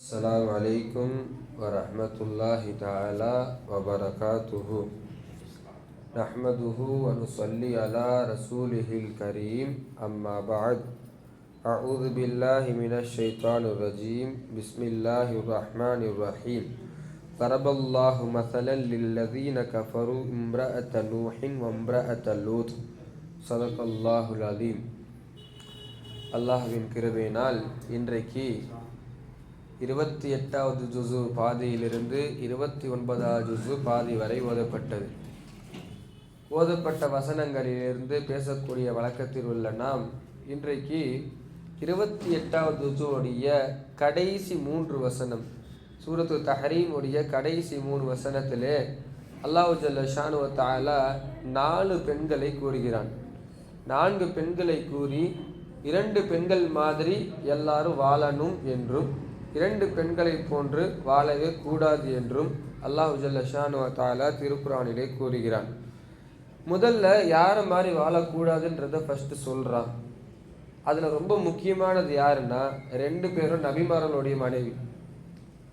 السلام عليكم ورحمة الله تعالى وبركاته. نحمده ونصلي على رسوله الكريم. أما بعد، أعوذ بالله من الشيطان الرجيم. بسم الله الرحمن الرحيم. ضرب الله مثلا للذين كفروا امرأة نوح وامرأة لوط. صدق الله العظيم. அல்லாஹ்வின் கிருபையினால் இன்றைக்கு 28வது ஜுசு பாதியிலிருந்து 29வது ஜுசு பாதி வரை ஓதப்பட்டது. ஓதப்பட்ட வசனங்களிலிருந்து பேசக்கூடிய வழக்கத்தில் உள்ள நாம் இன்றைக்கு 28வது ஜுசுவுடைய கடைசி 3 வசனம், சூரத்து தஹரீம் உடைய கடைசி 3 வசனத்திலே அல்லாஹ் ஜல்ல ஷானு வ தஆலா 4 பெண்களை கூறுகிறான். 4 பெண்களை கூறி 2 பெண்கள் மாதிரி எல்லாரும் வாழணும் என்றும் 2 பெண்களை போன்று வாழவே கூடாது என்றும் அல்லாஹ் ஜல்ல ஷானு வ தஆலா திருக்குர்ஆனிலே கூறுகிறான். முதல்ல யாரை மாதிரி வாழக்கூடாதுன்றதை ஃபஸ்ட்டு சொல்கிறான். அதில் ரொம்ப முக்கியமானது யாருன்னா 2 பேரும் நபிமார்களுடைய மனைவி.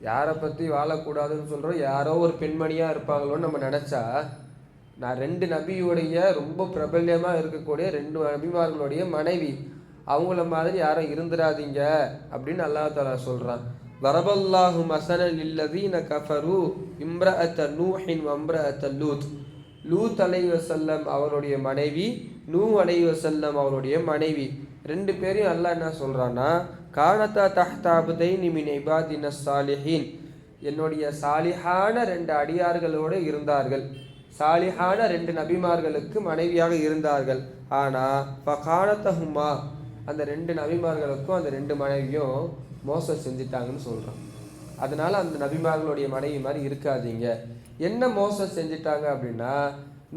யாரை பற்றி வாழக்கூடாதுன்னு சொல்கிறோம், யாரோ ஒரு பெண்மணியாக இருப்பாங்களோன்னு நம்ம நினச்சா, நான் 2 நபியுடைய ரொம்ப பிரபல்யமாக இருக்கக்கூடிய 2 நபிமார்களுடைய மனைவி, அவங்கள மாதிரி யாரும் இருந்துடாதீங்க அப்படின்னு அல்லாஹ் தஆலா சொல்கிறான். வரபல்லாஹு மஸலன் லில்லதீன கஃபரு இம்ரஅத நூஹின் வம்ரஅத லூத். லூத் அலைஹிஸ்ஸலாம் அவருடைய மனைவி, நூ அலைஹிஸ்ஸலாம் அவருடைய மனைவி, 2 பேரையும் அல்லாஹ் என்ன சொல்கிறான்னா, கானதா தஹ்த அப்தைனி மின் இபாதின ஸாலிஹீன், என்னுடைய சாலிஹான 2 அடியார்களோடு இருந்தார்கள். சாலிஹான 2 நபிமார்களுக்கு மனைவியாக இருந்தார்கள். ஆனால் ஃபகானதஹுமா, அந்த 2 நபிமார்களுக்கும் அந்த 2 மனைவியும் மோசம் செஞ்சிட்டாங்கன்னு சொல்கிறான். அதனால் அந்த நபிமார்களுடைய மனைவி மாதிரி இருக்காதீங்க. என்ன மோசம் செஞ்சிட்டாங்க அப்படின்னா,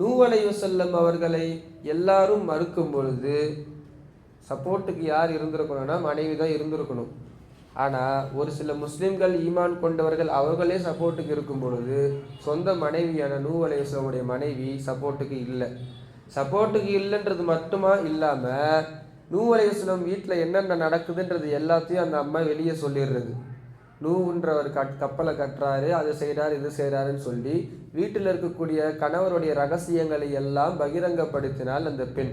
நூ அலைஹிஸ்ஸலாம் அவர்களை எல்லாரும் மறுக்கும் பொழுது சப்போர்ட்டுக்கு யார் இருந்திருக்கணும்னா மனைவி தான் இருந்திருக்கணும். ஆனால் ஒரு சில முஸ்லீம்கள் ஈமான் கொண்டவர்கள் அவர்களே சப்போர்ட்டுக்கு இருக்கும் பொழுது சொந்த மனைவியான நூ அலைஹிஸ்ஸலாமுடைய மனைவி சப்போர்ட்டுக்கு இல்லை. சப்போர்ட்டுக்கு இல்லைன்றது மட்டுமா இல்லாமல் நூ அலைஹிஸ்ஸலாம் வீட்டில் என்னென்ன நடக்குதுன்றது எல்லாத்தையும் அந்த அம்மா வெளியே சொல்லிடுறது. நூன்றவர் கப்பலை கட்டுறாரு, அது செய்கிறாரு, இது செய்கிறாருன்னு சொல்லி வீட்டில் இருக்கக்கூடிய கணவருடைய ரகசியங்களை எல்லாம் பகிரங்கப்படுத்தினால் அந்த பெண்.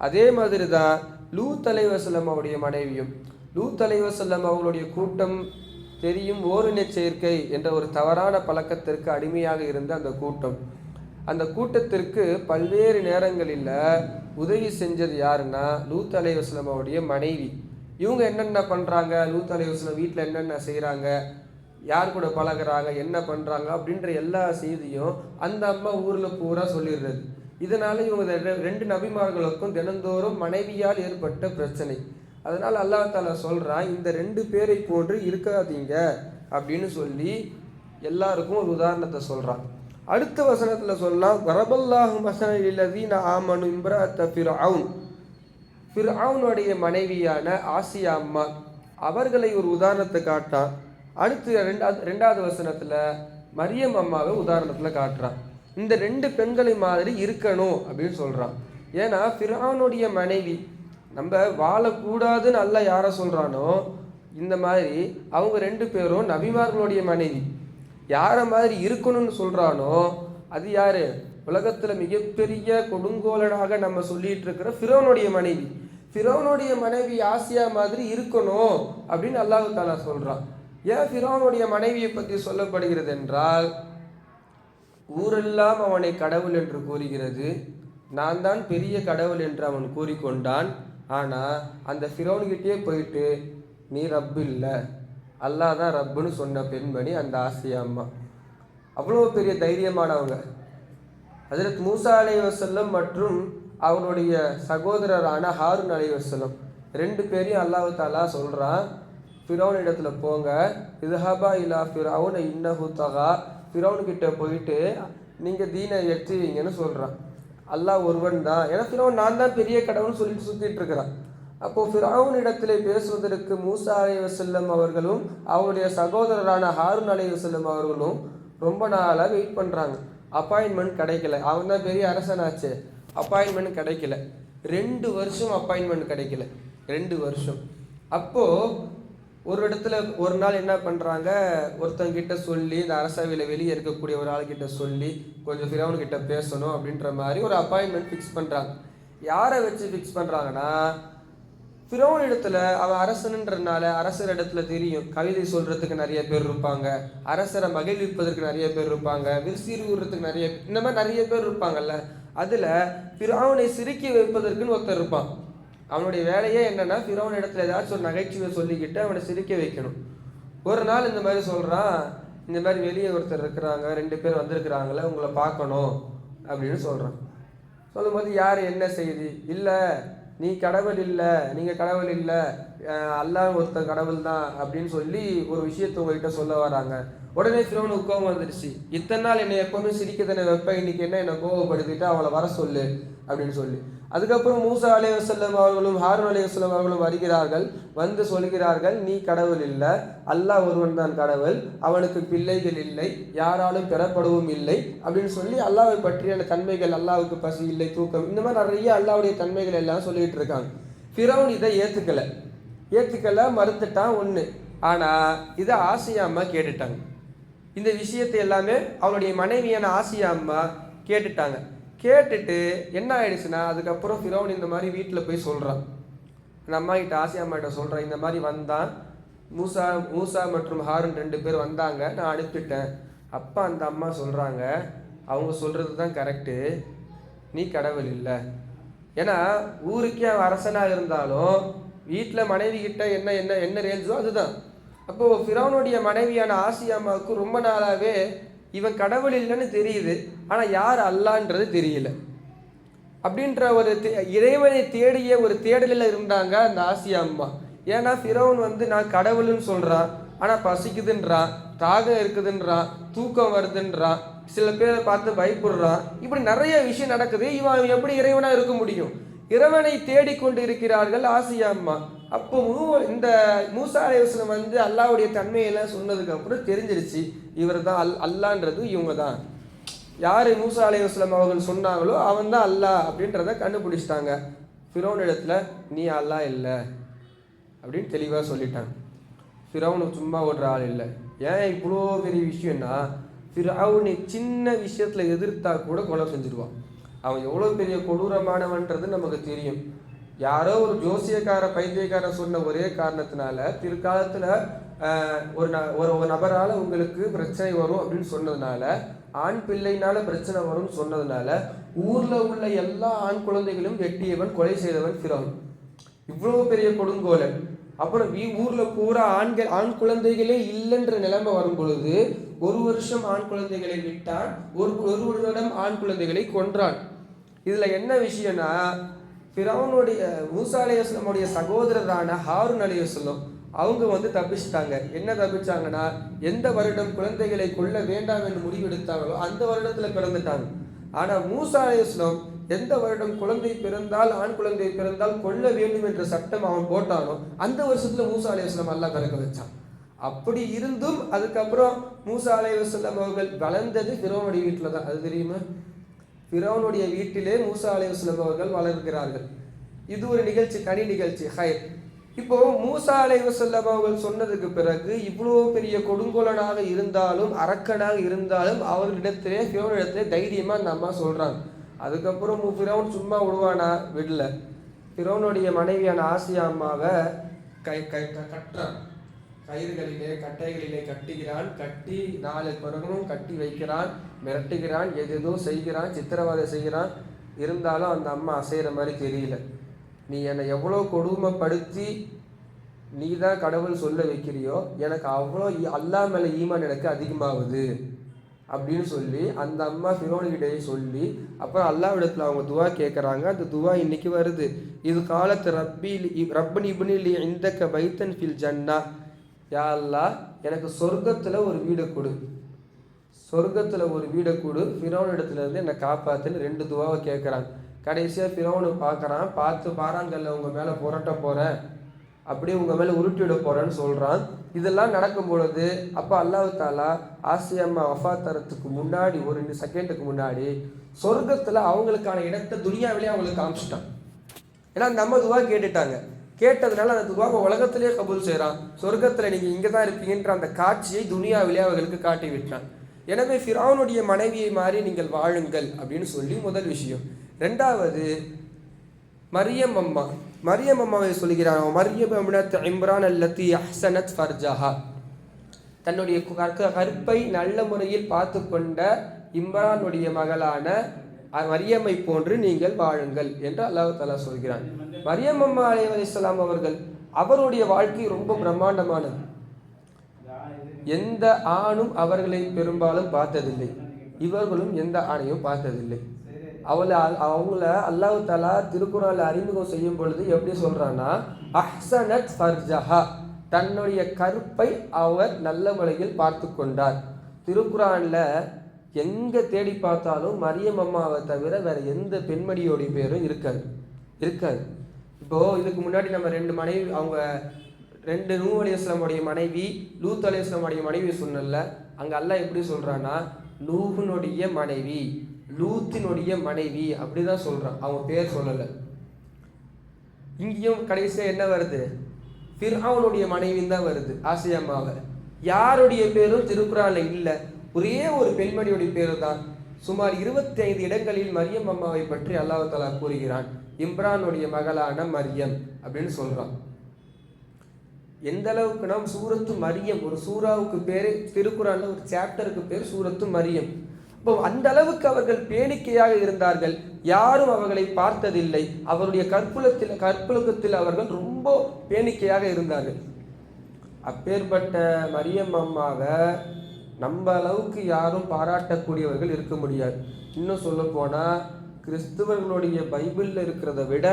அதே மாதிரி தான் லூத் அலைஹிஸ்ஸலாம் அவருடைய மனைவியும். லூத் அலைஹிஸ்ஸலாம் அவங்களுடைய கூட்டம் தெரியும், ஓரின சேர்க்கை என்ற ஒரு தவறான பழக்கத்திற்கு அடிமையாக இருந்த அந்த கூட்டம். அந்த கூட்டத்திற்கு பல்வேறு நேரங்களில் உதவி செஞ்சது யாருன்னா லூத் அலைஹிஸ்ஸலாம் அவருடைய மனைவி. இவங்க என்னென்ன பண்ணுறாங்க, லூத் அலைஹிஸ்ஸலாம் வீட்டில் என்னென்ன செய்கிறாங்க, யார் கூட பழகிறாங்க, என்ன பண்ணுறாங்க அப்படின்ற எல்லா செய்தியும் அந்த அம்மா ஊரில் பூரா சொல்லிடுறது. இதனால் இவங்க 2 நபிமார்களுக்கும் தினந்தோறும் மனைவியால் ஏற்பட்ட பிரச்சனை. அதனால் அல்லாஹ் தஆலா சொல்கிறான், இந்த 2 பேரை போன்று இருக்காதீங்க அப்படின்னு சொல்லி எல்லாருக்கும் ஒரு உதாரணத்தை சொல்கிறான். அடுத்த வசனத்தில் சொல்லலாம், வரபல்லாஹு மஸலன் லில்லதீன ஆமனு இம்ரஅத ஃபிர்அவுன். ஃபிர்அவுனுடைய மனைவியான ஆசியா அம்மா அவர்களை ஒரு உதாரணத்தை காட்டான். அடுத்து 2வது வசனத்தில் மரியம் அம்மாவை உதாரணத்தில் காட்டுறான். இந்த 2 பெண்களை மாதிரி இருக்கணும் அப்படின்னு சொல்கிறான். ஏன்னா ஃபிர்அவுனுடைய மனைவி நம்ம வாழக்கூடாதுன்னு அல்லாஹ் யாரை சொல்கிறானோ இந்த மாதிரி அவங்க 2 பேரும் நபிமார்களுடைய மனைவி. யாரை மாதிரி இருக்கணும்னு சொல்கிறானோ அது யார்? உலகத்தில் மிகப்பெரிய கொடுங்கோலனாக நம்ம சொல்லிட்டு இருக்கிற ஃபிரௌனுடைய மனைவி. ஃபிரௌனுடைய மனைவி ஆசியா மாதிரி இருக்கணும் அப்படின்னு அல்லாஹ் தஆலா சொல்கிறான். ஏன் ஃபிரௌனுடைய மனைவியை பற்றி சொல்லப்படுகிறது என்றால், ஊரெல்லாம் அவனை கடவுள் என்று கூறுகிறது, நான் தான் பெரிய கடவுள் என்று அவன் கூறிக்கொண்டான். ஆனால் அந்த ஃபிரௌன்கிட்டே போயிட்டு நீ ரப்பு இல்லை, அல்லாஹ் தான் ரப்புன்னு சொன்ன பெண்மணி அந்த ஆசியா அம்மா. அவ்வளோ பெரிய தைரியமானவங்க. ஹஜ்ரத் மூசா அலைஹிஸ்ஸலாம் மற்றும் அவருடைய சகோதரரான ஹாரூன் அலைஹிஸ்ஸலாம் 2 பேரையும் அல்லாஹ் தஆலா சொல்கிறான், ஃபிரௌன் இடத்துல போங்க, இத்ஹபா இலா ஃபிரௌன இன்னஹு தகா, ஃபிரௌன்கிட்ட போயிட்டு நீங்கள் தீனை எட்டுவீங்கன்னு சொல்கிறான். அல்லாஹ் ஒருவன் தான், ஏன்னா ஃபிரௌன் நான் தான் பெரிய கடவுள்னு சொல்லிட்டு சுற்றிட்டு இருக்கிறான். அப்போது ஃபிரௌன் இடத்துல பேசுவதற்கு மூசா அலைஹிஸ்ஸலாம் அவர்களும் அவருடைய சகோதரரான ஹாரூன் அலைஹிஸ்ஸலாம் அவர்களும் ரொம்ப நாளாக வெயிட் பண்ணுறாங்க. அப்பாயின்மெண்ட் கிடைக்கல. அவன் தான் பெரிய அரசனாச்சு, அப்பாயின்மெண்ட் கிடைக்கல. 2 வருஷம் அப்பாயின்மெண்ட் கிடைக்கல, 2 வருஷம். அப்போது ஒரு இடத்துல ஒரு நாள் என்ன பண்ணுறாங்க, ஒருத்தங்கிட்ட சொல்லி இந்த அரசவையில் வெளியே இருக்கக்கூடிய ஒரு ஆள்கிட்ட சொல்லி கொஞ்சம் ஃபிரௌன்கிட்ட பேசணும் அப்படின்ற மாதிரி ஒரு அப்பாயின்மெண்ட் ஃபிக்ஸ் பண்ணுறாங்க. யாரை வச்சு ஃபிக்ஸ் பண்ணுறாங்கன்னா, ஃபிரௌன் இடத்துல அவன் அரசனுன்றனால அரசர் இடத்துல தெரியும் கவிதை சொல்கிறதுக்கு நிறைய பேர் இருப்பாங்க, அரசரை மகிழ்விப்பதற்கு நிறைய பேர் இருப்பாங்க, விரிசீர் விடுறதுக்கு நிறைய இந்த மாதிரி நிறைய பேர் இருப்பாங்கல்ல. அதில் ஃபிரௌனை சிரிக்கி வைப்பதற்குன்னு ஒருத்தர் இருப்பான். அவனுடைய வேலையே என்னன்னா, ஃபிரௌன் இடத்துல ஏதாச்சும் ஒரு நகைச்சுவை சொல்லிக்கிட்டு அவனை சிரிக்க வைக்கணும். ஒரு நாள் இந்த மாதிரி சொல்கிறான், இந்த மாதிரி வெளியே ஒருத்தர் இருக்கிறாங்க, 2 பேர் வந்திருக்கிறாங்களே, உங்களை பார்க்கணும் அப்படின்னு சொல்கிறான். சொல்லும்போது யார், என்ன செய்தி? இல்லை, நீ கடவுள் இல்லை, நீங்கள் கடவுள் இல்லை, அல்லாஹ் ஒருத்தன் கடவுள் தான் அப்படின்னு சொல்லி ஒரு விஷயத்தை உங்கள்கிட்ட சொல்ல வராங்க. உடனே ஃபிரௌனுக்கு கோபம் வந்துடுச்சு. இத்தனை நாள் என்னை எப்பவுமே சிரிக்க தானே வைப்பேன், இன்னைக்கு என்ன என்னை கோபப்படுத்திட்டு அவளை வர சொல்லு அப்படின்னு சொல்லி. அதுக்கப்புறம் மூசா அலைஹிஸ்ஸலாம் அவர்களும் ஹாரூன் அலைஹிஸ்ஸலாம் அவர்களும் வருகிறார்கள். வந்து சொல்கிறார்கள், நீ கடவுள் இல்லை, அல்லாஹ் ஒருவன் தான் கடவுள், அவனுக்கு பிள்ளைகள் இல்லை, யாராலும் பெறப்படவும் இல்லை அப்படின்னு சொல்லி அல்லாஹ்வை பற்றியான தன்மைகள், அல்லாஹ்வுக்கு பசி இல்லை, தூக்கம், இந்த மாதிரி நிறைய அல்லாஹ்வுடைய தன்மைகள் எல்லாம் சொல்லிட்டு இருக்காங்க. ஃபிரௌன் இதை ஏற்றுக்கல மறுத்துட்டான் ஒன்று. ஆனால் இதை ஆசியா அம்மா கேட்டுட்டாங்க. இந்த விஷயத்தை எல்லாமே அவனுடைய மனைவியான ஆசியா அம்மா கேட்டுட்டாங்க. கேட்டுட்டு என்ன ஆயிடுச்சுன்னா, அதுக்கப்புறம் ஃபிரௌன் இந்த மாதிரி வீட்டில் போய் சொல்கிறான். அந்த அம்மா கிட்ட, ஆசியா அம்மா கிட்ட சொல்கிறான், இந்த மாதிரி வந்தான், மூசா மற்றும் ஹாரூன் 2 பேர் வந்தாங்க, நான் அனுப்பிட்டேன். அப்போ அந்த அம்மா சொல்கிறாங்க, அவங்க சொல்கிறது தான் கரெக்டு, நீ கடவுள் இல்லை. ஏன்னா ஊருக்கே அவன் அரசனாக இருந்தாலும் வீட்டில் மனைவி கிட்ட என்ன என்ன என்ன ரேஞ்சோ அதுதான். அப்போது ஃபிரௌனுடைய மனைவியான ஆசியா அம்மாவுக்கு ரொம்ப நாளாகவே இவன் கடவுள் இல்லைன்னு தெரியுது, ஆனால் யார் அல்லான்றது தெரியல. அப்படின்ற ஒரு இறைவனை தேடிய ஒரு தேடலில் இருந்தாங்க அந்த ஆசியா அம்மா. ஏன்னா ஃபிரௌன் நான் கடவுள்னு சொல்கிறான், ஆனால் பசிக்குதுன்றான், தாகம் இருக்குதுன்றான், தூக்கம் வருதுன்றான், சில பேரை பார்த்து பயப்படுறான், இப்படி நிறைய விஷயம் நடக்குது. இவன் எப்படி இறைவனாக இருக்க முடியும்? இறைவனை தேடிக்கொண்டு இருக்கிறார்கள் ஆசியா அம்மா. அப்போ இந்த மூசா அலைஹிஸ்ஸலாம் அல்லாஹ்வுடைய தன்மையெல்லாம் சொன்னதுக்கு அப்புறம் தெரிஞ்சிருச்சு, இவர் தான் அல்லான்றது இவங்க தான். யார் மூசா அலைஹிஸ்ஸலாம் அவர்கள் சொன்னாங்களோ அவன் தான் அல்லாஹ் அப்படின்றத கண்டுபிடிச்சிட்டாங்க. ஃபிரௌன் இடத்துல நீ அல்லாஹ் இல்லை அப்படின்னு தெளிவாக சொல்லிட்டாங்க. ஃபிரௌனுக்கு சும்மா ஓடுற ஆள் இல்லை. ஏன் இவ்வளோ பெரிய விஷயம்னா, ஃபிரௌனை சின்ன விஷயத்தில் எதிர்த்தா கூட கொலை செஞ்சிடுவான். அவன் எவ்வளோ பெரிய கொடூரமானவன்றது நமக்கு தெரியும். யாரோ ஒரு ஜோசியக்கார பைத்தியக்கார சொன்ன ஒரே காரணத்தினால பிற்காலத்தில் ஒரு நபரால் உங்களுக்கு பிரச்சனை வரும் அப்படின்னு சொன்னதுனால, ஆண் பிள்ளைனால பிரச்சனை வரும்னு சொன்னதுனால ஊரில் உள்ள எல்லா ஆண் குழந்தைகளும் வெட்டியவன், கொலை செய்தவன் ஃபிரௌன். இவ்வளோ பெரிய கொடுங்கோலன். அப்புறம் ஊரில் பூரா ஆண் குழந்தைகளே இல்லைன்ற நிலைமை வரும் பொழுது 1 வருஷம் ஆண் குழந்தைகளை விட்டான், ஒரு வருடம் ஆண் குழந்தைகளை கொன்றான். இதில் என்ன விஷயம்னா, ஃபிரௌனுடைய மூசா அலைஹிஸ்ஸலாமுடைய சகோதரரான ஹாரூன் அலைஹிஸ்ஸலாம் அவங்க தப்பிச்சிட்டாங்க. என்ன தப்பிச்சாங்கன்னா, எந்த வருடம் குழந்தைகளை கொல்ல வேண்டாம் என்று முடிவெடுத்தாங்களோ அந்த வருடத்தில் பிறந்துட்டாங்க. ஆனால் மூசா அலைஹிஸ்ஸலாம் எந்த வருடம் குழந்தை பிறந்தால், ஆண் குழந்தை பிறந்தால் கொல்ல வேண்டும் என்ற சட்டம் அவன் போட்டானோ அந்த வருஷத்தில் மூசா அலைஹிஸ்ஸலாம் அல்லாஹ் பிறக்க வச்சான். அப்படி இருந்தும் அதுக்கப்புறம் மூசா அலைஹிஸ்ஸலாம் அவர்கள் வளர்ந்தது ஃபிரௌனுடைய வீட்டில் தான். அது தெரியுமா? ஃபிரௌனுடைய வீட்டிலே மூசா அலைஹிஸ்ஸலாம் அவர்கள் வளர்கிறார்கள். இது ஒரு நிகழ்ச்சி, தனி நிகழ்ச்சி. ஹைர். இப்போ மூசா அலைஹிஸ்ஸலாம் அவர்கள் சொன்னதுக்கு பிறகு இவ்வளோ பெரிய கொடுங்கோலனாக இருந்தாலும், அரக்கனாக இருந்தாலும் அவர்களிடத்திலே ஃபிரௌனிடத்திலே தைரியமாக அந்த அம்மா சொல்கிறாங்க. அதுக்கப்புறம் ஃபிரௌன் சும்மா விடுவானா? விடல. ஃபிரௌனுடைய மனைவியான ஆசியா அம்மாவை கட்டுறான், கயிறுகளிலே கட்டைகளிலே கட்டுகிறான். கட்டி 4 பிறகும் கட்டி வைக்கிறான், மிரட்டுகிறான், எதோ செய்கிறான், சித்திரவதை செய்கிறான். இருந்தாலும் அந்த அம்மா அசைகிற மாதிரி தெரியல. நீ என்னை எவ்வளோ கொடுமைப்படுத்தி நீ தான் கடவுள் சொல்ல வைக்கிறியோ, எனக்கு அவ்வளோ அல்லாஹ் மேலே ஈமான் எனக்கு அதிகமாகுது அப்படின்னு சொல்லி அந்த அம்மா ஃபிரௌனுக்கிட்டே சொல்லி அப்புறம் அல்லாஹ்விடத்தில் அவங்க துவா கேட்குறாங்க. அந்த துவா இன்னைக்கு வருது. இது காலத்து ரப்பன் இப்னிலி இந்தக்க பைத்தன் ஃபில் ஜன்னா, யா அல்லாஹ் எனக்கு சொர்க்கத்தில் ஒரு வீடை கொடு, சொர்க்கத்தில் ஒரு வீடை கொடு, ஃபிரௌன் இடத்துலேருந்து என்னை காப்பாற்றுன்னு 2 துவாவை கேட்குறாங்க. கடைசியாக ஃபிரௌனு பார்க்குறான், பார்த்து பாறாங்கல்ல உங்கள் மேலே புரட்ட போகிறேன், அப்படியே உங்கள் மேலே உருட்டிவிட போகிறேன்னு சொல்கிறான். இதெல்லாம் நடக்கும் பொழுது அப்போ அல்லாஹ் தாலா ஆசியா அம்மா வஃபாத்தரத்துக்கு முன்னாடி 1 செகண்டுக்கு முன்னாடி சொர்க்கத்தில் அவங்களுக்கான இடத்தை துனியாவிலே அவங்களுக்கு காமிச்சிட்டான். ஏன்னா அந்த அம்மா துவா கேட்டுட்டாங்க. கேட்டதுனால அந்த துவாவை உலகத்திலேயே கபூல் செய்கிறான். சொர்க்கத்தில் நீங்கள் இங்கே தான் இருப்பீங்கன்ற அந்த காட்சியை துனியாவிலே அவர்களுக்கு காட்டி விட்டான். எனவே ஃபிரௌனுடைய மனைவியை மாறி நீங்கள் வாழுங்கள் அப்படின்னு சொல்லி முதல் விஷயம். ரெண்டாவது, மரியம் அம்மாவை சொல்கிறான். மரியம் இப்னத் இம்ரான் அல்லத்தி அஹ்ஸனத் ஃபர்ஜஹா, தன்னுடைய கற்பை நல்ல முறையில் பார்த்து கொண்ட இம்ரானுடைய மகளான மரியம்மை போன்று நீங்கள் வாழுங்கள் என்று அல்லாஹ் தஆலா சொல்கிறான். மரியம் அம்மா அலைஹிஸ்ஸலாம் அவர்கள் அவருடைய வாழ்க்கை ரொம்ப பிரம்மாண்டமானது. எந்த ஆணும் அவர்களை பெரும்பாலும் பார்த்ததில்லை, இவர்களும் எந்த ஆணையும் பார்த்ததில்லை. அவங்கள அல்லாஹ் தஆலா திருக்குர்ஆன்ல அறிமுகம் செய்யும் பொழுது எப்படி சொல்றான்னா, அஹ்ஸனத் ஃபர்ஜஹா, தன்னுடைய கற்பை அவர் நல்ல முறையில் பார்த்து கொண்டார். திருக்குர்ஆன்ல எங்கே தேடி பார்த்தாலும் மரியம் அம்மாவை தவிர வேற எந்த பெண்மணியோடைய பேரும் இருக்காது. இப்போது இதுக்கு முன்னாடி நம்ம 2 மனைவி, அவங்க 2 நூஹ் அலைஹிஸ்ஸலாமுடைய மனைவி, லூத் அலைஹிஸ்ஸலாமுடைய மனைவி சொன்னல, அங்கே அல்லாஹ் எப்படி சொல்கிறான்னா, நூஹுனுடைய மனைவி, லூத்தினுடைய மனைவி அப்படி தான் சொல்கிறான், அவங்க பேர் சொல்லலை. இங்கேயும் கடைசியாக என்ன வருது, ஃபிர்அவுனுடைய மனைவின்னு தான் வருது, ஆசியம்மாவை. யாருடைய பேரும் திருக்குர்ஆனில் இல்லை, ஒரே ஒரு பெண்மணியுடைய பேரு தான். சுமார் 25 இடங்களில் மரியம் அம்மாவை பற்றி அல்லாஹ் தஆலா கூறுகிறான். இம்ரானுடைய மகளான மரியம் அப்படின்னு சொல்றான். எந்த அளவுக்கு நாம் சூரத்து மரியம், ஒரு சூறாவுக்கு பேரு திருக்குர்ஆன்ல ஒரு சாப்டருக்கு பேர் சூரத்து மரியம். இப்போ அந்த அளவுக்கு அவர்கள் பேணிக்கையாக இருந்தார்கள், யாரும் அவர்களை பார்த்ததில்லை. அவருடைய கற்புலகத்தில் அவர்கள் ரொம்ப பேணிக்கையாக இருந்தார்கள். அப்பேற்பட்ட மரியம் அம்மாவை நம்ம அளவுக்கு யாரும் பாராட்டக்கூடியவர்கள் இருக்க முடியாது. இன்னும் சொல்ல போனால் கிறிஸ்துவர்களுடைய பைபிளில் இருக்கிறத விட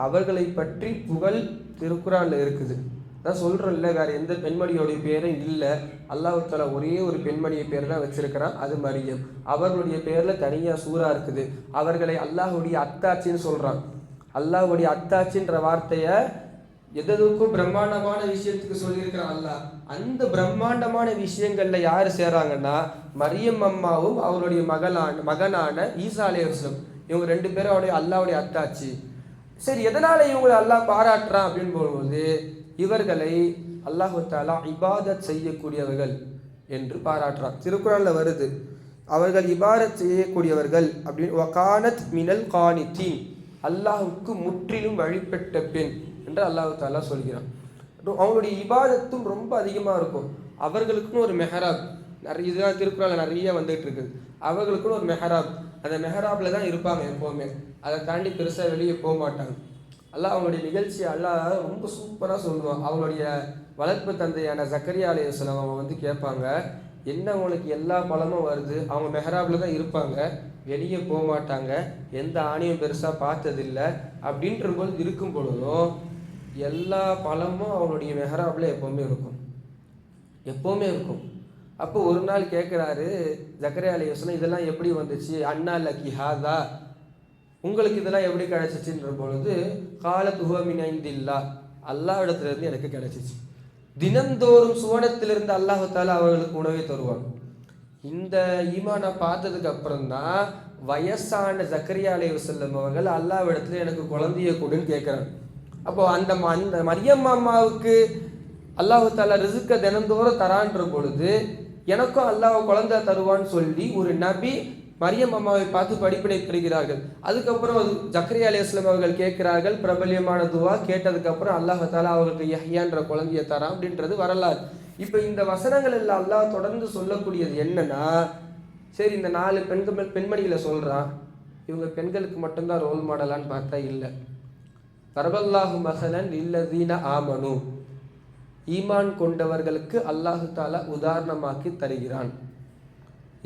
அவர்களை பற்றி புகழ் திருக்குர்ஆனில் இருக்குது. நான் சொல்கிறேன்ல, வேறு எந்த பெண்மணியோடைய பேரும் இல்லை. அல்லாஹ் தஆலா ஒரே ஒரு பெண்மணியை பேர் தான் வச்சிருக்கிறான், அது மரியம். அவர்களுடைய பேரில் தனியாக சூறா இருக்குது. அவர்களை அல்லாஹுடைய அத்தாட்சின்னு சொல்கிறான். அல்லாஹுடைய அத்தாட்சின்ற வார்த்தையை எதுக்கும் பிரம்மாண்டமான விஷயத்துக்கு சொல்லியிருக்கிறான் அல்லாஹ். அந்த பிரம்மாண்டமான விஷயங்கள்ல யார் சேராங்கன்னா, மரியம் அம்மாவும் அவருடைய மகனான ஈசா அலைஹிஸ்ஸலாம், இவங்க 2 பேரும் அவருடைய அல்லாஹ்வுடைய அத்தாட்சி. சரி, எதனால இவங்களை அல்லாஹ் பாராட்டுறான் அப்படின்னு போகும்போது, இவர்களை அல்லாஹ் தஆலா இபாதத் செய்யக்கூடியவர்கள் என்று பாராட்டுறான். திருக்குர்ஆன்ல வருது, அவர்கள் இபாதத் செய்யக்கூடியவர்கள் அப்படின்னு. வகானத் மினல் கானிதீன், அல்லாஹுக்கு முற்றிலும் வழிபட்ட பெண் என்று அல்லாஹ் தஆலா சொல்கிறான். அவங்களுடைய இபாதத்தும் ரொம்ப அதிகமாக இருக்கும். அவர்களுக்குன்னு ஒரு மெஹராப், நிறைய இதுதான் திருக்குறளில் நிறைய வந்துகிட்டு இருக்குது. அவர்களுக்குன்னு ஒரு மெஹராப், அந்த மெஹராபில் தான் இருப்பாங்க எப்போவுமே. அதை தாண்டி பெருசாக வெளியே போக மாட்டாங்க. அல்லாஹ் அவங்களுடைய நிகழ்ச்சி அல்லாஹ் ரொம்ப சூப்பராக சொல்லுவான். அவங்களுடைய வளர்ப்பு தந்தையான ஜக்கரியா அலைஹிஸ்ஸலாம் அவங்க வந்து கேட்பாங்க, என்ன அவங்களுக்கு எல்லா பழமும் வருது? அவங்க மெஹராபில் தான் இருப்பாங்க, வெளியே போக மாட்டாங்க, எந்த ஆணையும் பெருசாக பார்த்ததில்லை. அப்படின்ற போது இருக்கும் பொழுதும் எல்லா பழமும் அவங்களுடைய மெஹராபில் எப்போவுமே இருக்கும். அப்போ ஒரு நாள் கேட்குறாரு ஜக்கரியா அலைஹிஸ்ஸலாம், இதெல்லாம் எப்படி வந்துச்சு? அண்ணா லக்கி ஹாதா, உங்களுக்கு இதெல்லாம் எப்படி கிடைச்சிச்சுன்ற பொழுது, காலத் ஹுவ மின் இந்தில்லாஹ், அல்லாஹ் இடத்துலேருந்து எனக்கு கிடைச்சிச்சு. தினந்தோறும் சுவனத்திலிருந்து அல்லாஹ் தஆலா அவர்களுக்கு உணவை தருவாங்க. இந்த ஈமானை பார்த்ததுக்கு அப்புறம்தான் வயசான ஜக்கரியா அலைஹிஸ்ஸலாம் அவர்கள் அல்லாஹ் இடத்துல எனக்கு குழந்தைய கொடுன்னு கேட்குறாங்க. அப்போ அந்த மரியம் அம்மாவுக்கு அல்லாஹ் தஆலா ரிஸ்கை தினந்தோறும் தரான்ற பொழுது, எனக்கும் அல்லாஹ் குழந்தை தருவான்னு சொல்லி ஒரு நபி மரியம் அம்மாவை பார்த்து படிப்பினை பெறுகிறார்கள். அதுக்கப்புறம் ஜக்கரியா அலைஹிஸ்ஸலாம் அவர்கள் கேட்கிறார்கள், பிரபல்யமான துவா கேட்டதுக்கப்புறம் அல்லாஹ் தஆலா அவர்களுக்கு யஹ்யான்ற குழந்தைய தரான் அப்படின்றது வரலாறு. இப்போ இந்த வசனங்கள் எல்லாம் அல்லாஹ் தொடர்ந்து சொல்லக்கூடியது என்னன்னா, சரி இந்த 4 பெண்மணிகளை சொல்கிறான், இவங்க பெண்களுக்கு மட்டும்தான் ரோல் மாடலான்னு பார்த்தா இல்லை. தரபல்லாஹு மஸலன் லில்லதீன ஆமனு, ஈமான் கொண்டவர்களுக்கு அல்லாஹு தஆலா உதாரணமாக்கி தருகிறான்.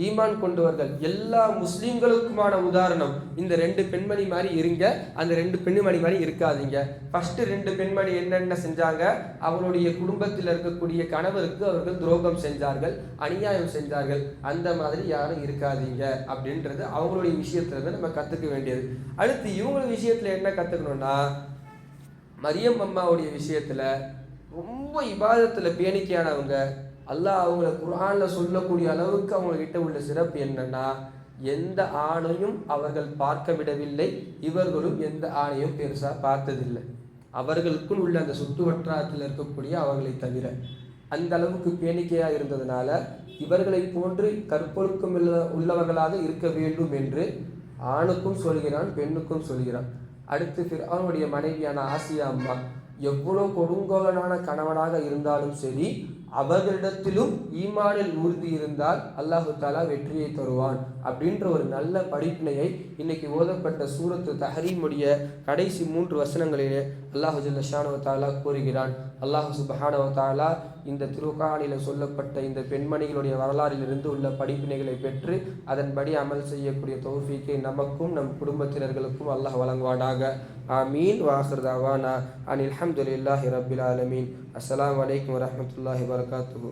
ஈமான் கொண்டவர்கள் எல்லா முஸ்லீம்களுக்குமான உதாரணம். இந்த 2 பெண்மணி மாதிரி இருங்க, அந்த 2 பெண்மணி மாதிரி இருக்காதீங்க. ஃபர்ஸ்ட் 2 பெண்மணி என்னென்ன செஞ்சாங்க? அவங்களுடைய குடும்பத்தில் இருக்கக்கூடிய கணவருக்கு அவர்கள் துரோகம் செஞ்சார்கள், அநியாயம் செஞ்சார்கள். அந்த மாதிரி யாரும் இருக்காதீங்க அப்படின்றது அவங்களுடைய விஷயத்துல இருந்து நம்ம கற்றுக்க வேண்டியது. அடுத்து இவங்க விஷயத்துல என்ன கற்றுக்கணும்னா, மரியம் அம்மாவுடைய விஷயத்துல ரொம்ப இபாதத்தில் பேணிக்கையானவங்க. அல்லாஹ் அவங்கள குர்ஆனில் சொல்லக்கூடிய அளவுக்கு அவங்கக்கிட்ட உள்ள சிறப்பு என்னன்னா, எந்த ஆணையும் அவர்கள் பார்க்க விடவில்லை, இவர்களும் எந்த ஆணையும் பெருசாக பார்த்ததில்லை. அவர்களுக்குள் உள்ள அந்த சுற்று வட்டாரத்தில் இருக்கக்கூடிய அவர்களை தவிர. அந்த அளவுக்கு பேணிக்கையாக இருந்ததுனால இவர்களை போன்று கற்பொழுக்கம் உள்ளவர்களாக இருக்க வேண்டும் என்று ஆணுக்கும் சொல்கிறான், பெண்ணுக்கும் சொல்கிறான். அடுத்து ஃபிர்அவுனுடைய மனைவியான ஆசியா அம்மா எவ்வளோ கொடுங்கோலனான கணவனாக இருந்தாலும் சரி, அவர்களிடத்திலும் ஈமானில் உறுதி இருந்தால் அல்லாஹு தாலா வெற்றியை தருவான் அப்படின்ற ஒரு நல்ல படிப்பினையை இன்னைக்கு ஓதப்பட்ட சூரத்து தஹரீமுடைய கடைசி 3 வசனங்களிலே அல்லாஹு ஜல்ல ஷானஹு தாலா கூறுகிறான். அல்லாஹு சுப்ஹானஹு தாலா இந்த திருக்குர்ஆனில் சொல்லப்பட்ட இந்த பெண்மணிகளுடைய வரலாறிலிருந்து உள்ள படிப்பினைகளை பெற்று அதன்படி அமல் செய்யக்கூடிய தௌஃபீக்கை நமக்கும் நம் குடும்பத்தினர்களுக்கும் அல்லாஹ் வழங்குவானாக. ஆமீன். வாஹிர் தஅவானா அனில் ஹம்துலில்லாஹி ரப்பில் ஆலமீன். அஸ்ஸலாமு அலைக்கும் வரஹ்மத்துல்லாஹி வபரகாத்துஹு.